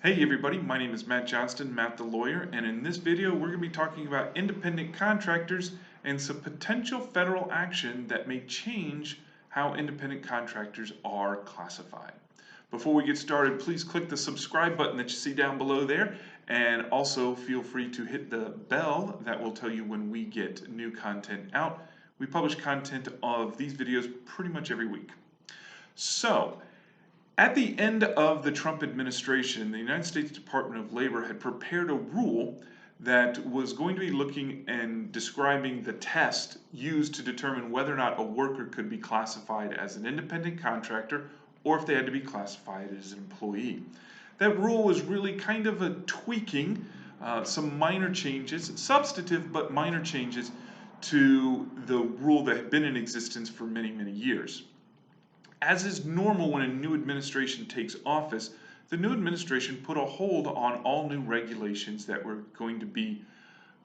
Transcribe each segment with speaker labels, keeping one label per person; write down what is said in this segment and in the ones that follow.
Speaker 1: Hey everybody, my name is Matt Johnston, Matt the Lawyer, and in this video we're going to be talking about independent contractors and some potential federal action that may change how independent contractors are classified. Before we get started, please click the subscribe button that you see down below there, and also feel free to hit the bell that will tell you when we get new content out. We publish content of these videos pretty much every week. So, at the end of the Trump administration, the United States Department of Labor had prepared a rule that was going to be looking and describing the test used to determine whether or not a worker could be classified as an independent contractor or if they had to be classified as an employee. That rule was really kind of a tweaking, some minor changes, substantive but minor changes to the rule that had been in existence for many, many years. As is normal when a new administration takes office, the new administration put a hold on all new regulations that were going to be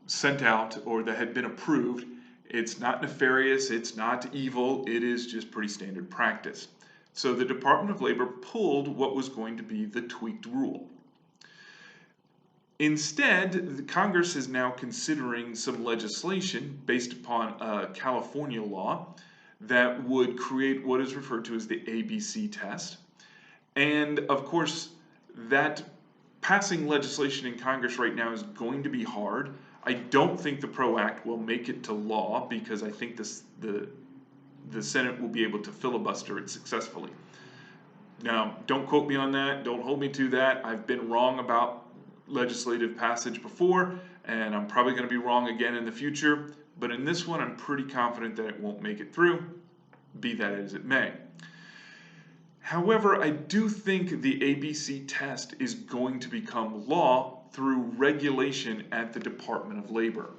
Speaker 1: sent out or that had been approved. It's not nefarious, it's not evil, it is just pretty standard practice. So the Department of Labor pulled what was going to be the tweaked rule. Instead, the Congress is now considering some legislation based upon a California law that would create what is referred to as the ABC test. And of course, that passing legislation in Congress right now is going to be hard. I don't think the PRO Act will make it to law because I think the Senate will be able to filibuster it successfully. Now, don't quote me on that, don't hold me to that. I've been wrong about legislative passage before, and I'm probably going to be wrong again in the future. But in this one, I'm pretty confident that it won't make it through, be that as it may. However, I do think the ABC test is going to become law through regulation at the Department of Labor.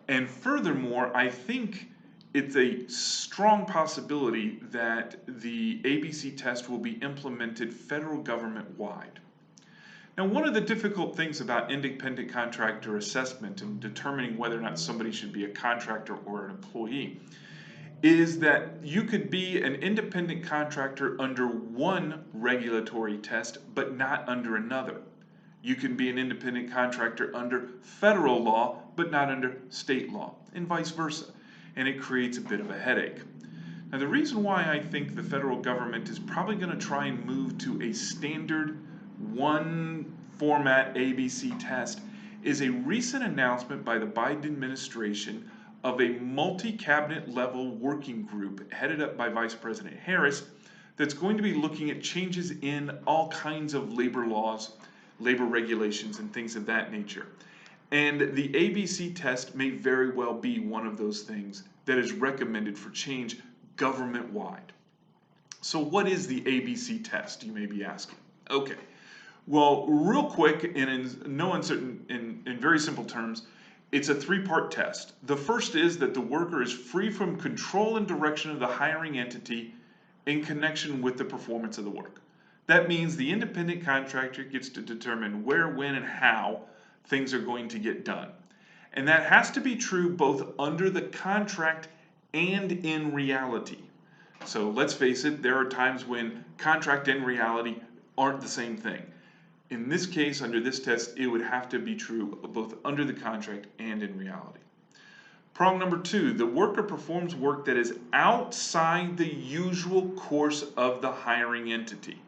Speaker 1: And furthermore, I think it's a strong possibility that the ABC test will be implemented federal government-wide. Now, one of the difficult things about independent contractor assessment and determining whether or not somebody should be a contractor or an employee is that you could be an independent contractor under one regulatory test, but not under another. You can be an independent contractor under federal law, but not under state law, and vice versa. And it creates a bit of a headache. Now, the reason why I think the federal government is probably going to try and move to a standard one format ABC test is a recent announcement by the Biden administration of a multi-cabinet level working group headed up by Vice President Harris that's going to be looking at changes in all kinds of labor laws, labor regulations, and things of that nature. And the ABC test may very well be one of those things that is recommended for change government-wide. So what is the ABC test, you may be asking? Okay. Well, real quick and in very simple terms, it's a three-part test. The first is that the worker is free from control and direction of the hiring entity in connection with the performance of the work. That means the independent contractor gets to determine where, when, and how things are going to get done. And that has to be true both under the contract and in reality. So let's face it, there are times when contract and reality aren't the same thing. In this case, under this test, it would have to be true both under the contract and in reality. Prong number 2, the worker performs work that is outside the usual course of the hiring entity.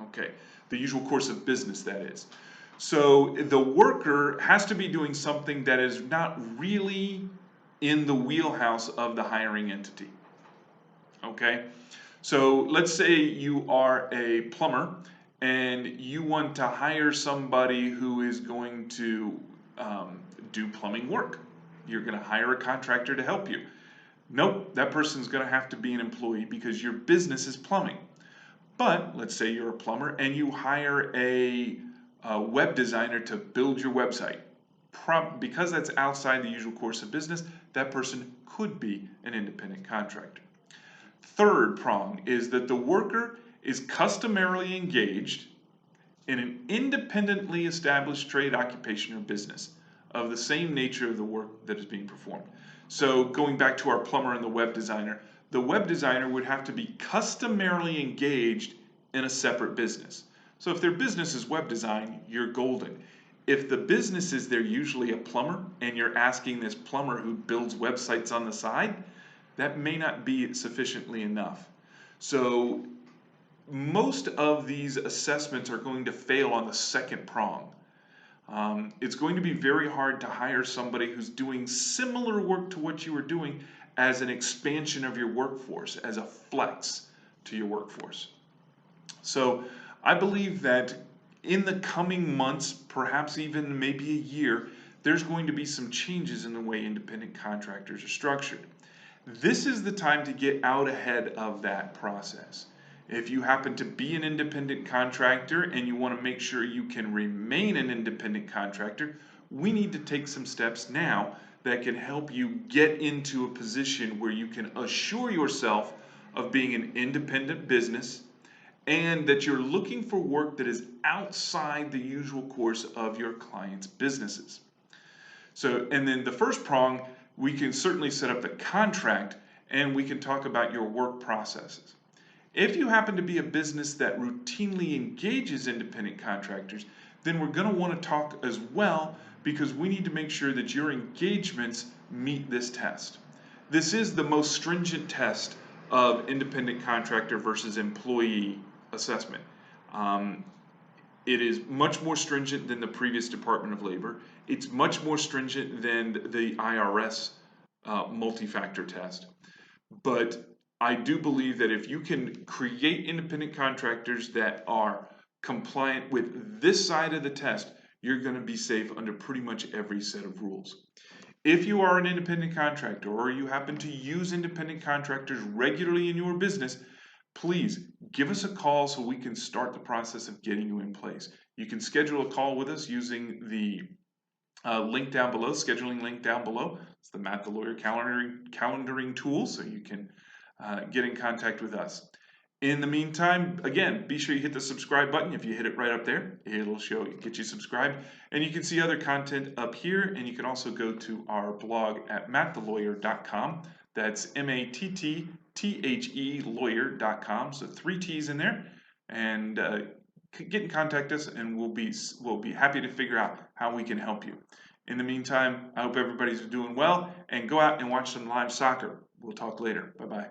Speaker 1: Okay, the usual course of business, that is. So the worker has to be doing something that is not really in the wheelhouse of the hiring entity. Okay, so let's say you are a plumber and you want to hire somebody who is going to do plumbing work. You're going to hire a contractor to help you. Nope, that person's going to have to be an employee because your business is plumbing. But let's say you're a plumber and you hire a web designer to build your website. Because that's outside the usual course of business, that person could be an independent contractor. Third prong is that the worker is customarily engaged in an independently established trade, occupation, or business of the same nature of the work that is being performed. So going back to our plumber and the web designer would have to be customarily engaged in a separate business. So if their business is web design, you're golden. If the business is they're usually a plumber and you're asking this plumber who builds websites on the side, that may not be sufficiently enough. So most of these assessments are going to fail on the second prong. It's going to be very hard to hire somebody who's doing similar work to what you were doing as an expansion of your workforce, as a flex to your workforce. So I believe that in the coming months, perhaps even maybe a year, there's going to be some changes in the way independent contractors are structured. This is the time to get out ahead of that process. If you happen to be an independent contractor and you want to make sure you can remain an independent contractor, we need to take some steps now that can help you get into a position where you can assure yourself of being an independent business and that you're looking for work that is outside the usual course of your clients' businesses. So, and then the first prong, we can certainly set up the contract and we can talk about your work processes. If you happen to be a business that routinely engages independent contractors, then we're going to want to talk as well because we need to make sure that your engagements meet this test. This is the most stringent test of independent contractor versus employee assessment. It is much more stringent than the previous Department of Labor. It's much more stringent than the IRS multi-factor test. But I do believe that if you can create independent contractors that are compliant with this side of the test, you're going to be safe under pretty much every set of rules. If you are an independent contractor or you happen to use independent contractors regularly in your business, please give us a call so we can start the process of getting you in place. You can schedule a call with us using the link down below, scheduling link down below. It's the Mattthelawyer calendaring tool, so you can get in contact with us. In the meantime, again, be sure you hit the subscribe button. If you hit it right up there, it'll get you subscribed. And you can see other content up here, and you can also go to our blog at mattthelawyer.com. That's MATTTHE lawyer.com. So 3 T's in there, and get in contact us, and we'll be happy to figure out how we can help you. In the meantime, I hope everybody's doing well, and go out and watch some live soccer. We'll talk later. Bye-bye.